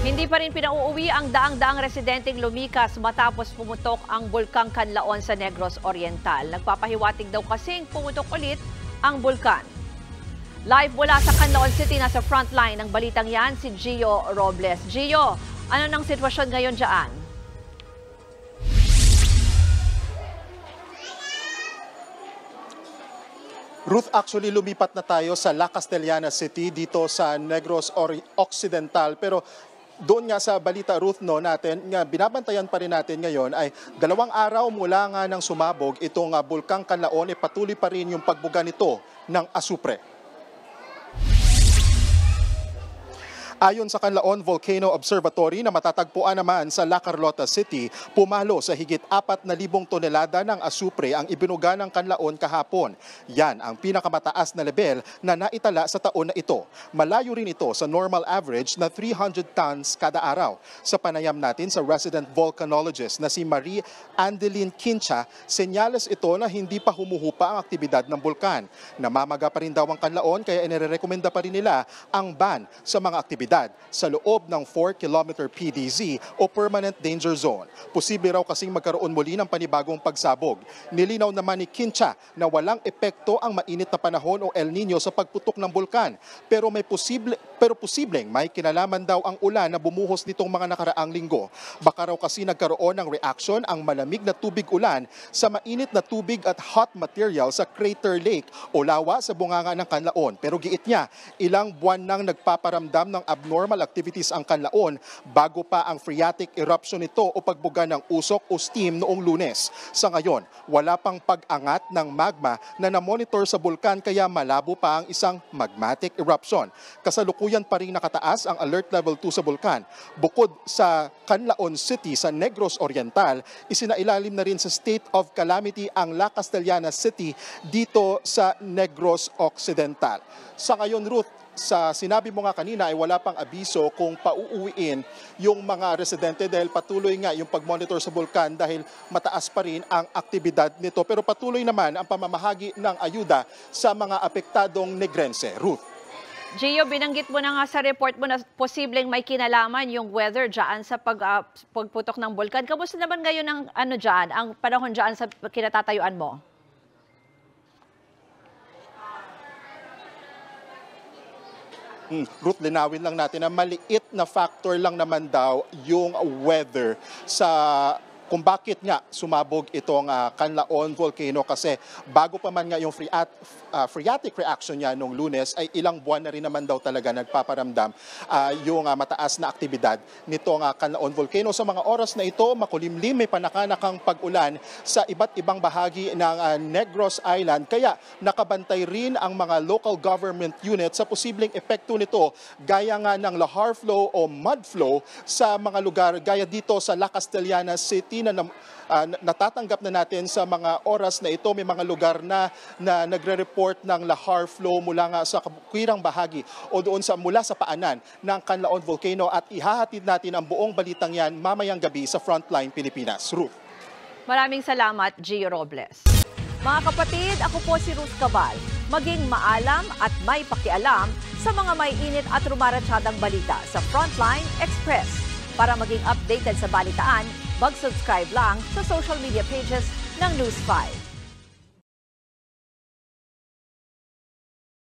Hindi pa rin pinauuwi ang daang-daang residenteng lumikas matapos pumutok ang bulkang Canlaon sa Negros Oriental. Nagpapahiwatig daw kasing pumutok ulit ang bulkan. Live mula sa Canlaon City, nasa frontline ng balitang yan si Gio Robles. Gio, ano nang sitwasyon ngayon dyan? Ruth, actually lumipat na tayo sa La Castellana City dito sa Negros Occidental, pero doon nga sa balita, Ruth, natin, nga binabantayan pa rin natin ngayon ay 2 araw mula nga ng sumabog itong bulkang Canlaon, patuloy pa rin yung pagbuga nito ng asupre. Ayon sa Canlaon Volcano Observatory na matatagpuan naman sa La Carlota City, pumalo sa higit 4,000 tonelada ng asupre ang ibinuga ng Canlaon kahapon. Yan ang pinakamataas na level na naitala sa taon na ito. Malayo rin ito sa normal average na 300 tons kada araw. Sa panayam natin sa resident volcanologist na si Marie Andeline Quincha, senyales ito na hindi pa humuhupa ang aktibidad ng bulkan. Namamaga pa rin daw ang Canlaon kaya inirekomenda pa rin nila ang ban sa mga aktibidad sa loob ng 4-kilometer PDZ o Permanent Danger Zone. Posible raw kasing magkaroon muli ng panibagong pagsabog. Nilinaw naman ni Quincha na walang epekto ang mainit na panahon o El Nino sa pagputok ng bulkan. Pero posibleng may kinalaman daw ang ulan na bumuhos nitong mga nakaraang linggo. Baka raw kasi nagkaroon ng reaction ang malamig na tubig ulan sa mainit na tubig at hot material sa Crater Lake o lawa sa bunganga ng Canlaon. Pero giit niya, ilang buwan nang nagpaparamdam ng abnormal activities ang Canlaon bago pa ang phreatic eruption nito o pagbuga ng usok o steam noong Lunes. Sa ngayon, wala pang pag-angat ng magma na namonitor sa bulkan kaya malabo pa ang isang magmatic eruption. Kasalukuyan pa rin nakataas ang alert level 2 sa bulkan. Bukod sa Canlaon City sa Negros Oriental, isinailalim na rin sa state of calamity ang La Castellana City dito sa Negros Occidental. Sa ngayon, Ruth, sa sinabi mo nga kanina ay wala pang abiso kung pauuwiin yung mga residente dahil patuloy nga yung pag-monitor sa bulkan dahil mataas pa rin ang aktibidad nito. Pero patuloy naman ang pamamahagi ng ayuda sa mga apektadong Negrense. Ruth. Gio, binanggit mo na nga sa report mo na posibleng may kinalaman yung weather dyan sa pagputok ng bulkan. Kamusta naman ngayon ang panahon dyan sa kinatatayuan mo? Ruth, linawin lang natin na maliit na factor lang naman daw yung weather sa kung bakit nga sumabog itong Canlaon Volcano kasi bago pa man nga yung phreatic reaction niya nung Lunes ay ilang buwan na rin naman daw talaga nagpaparamdam yung mataas na aktibidad nitong Canlaon Volcano. Sa mga oras na ito, makulimlim, may panakanakang pag-ulan sa iba't ibang bahagi ng Negros Island kaya nakabantay rin ang mga local government units sa posibleng epekto nito gaya nga ng lahar flow o mud flow sa mga lugar gaya dito sa La Castellana City na natatanggap na natin sa mga oras na ito. May mga lugar na nagre-report ng lahar flow mula nga sa kabukwirang bahagi o doon mula sa paanan ng Canlaon Volcano at ihahatid natin ang buong balitang yan mamayang gabi sa Frontline Pilipinas. Ruth. Maraming salamat, Gio Robles. Mga kapatid, ako po si Ruth Cabal. Maging maalam at may pakialam sa mga may init at rumaratsyadang balita sa Frontline Express. Para maging updated sa balitaan, mag-subscribe lang sa social media pages ng News 5.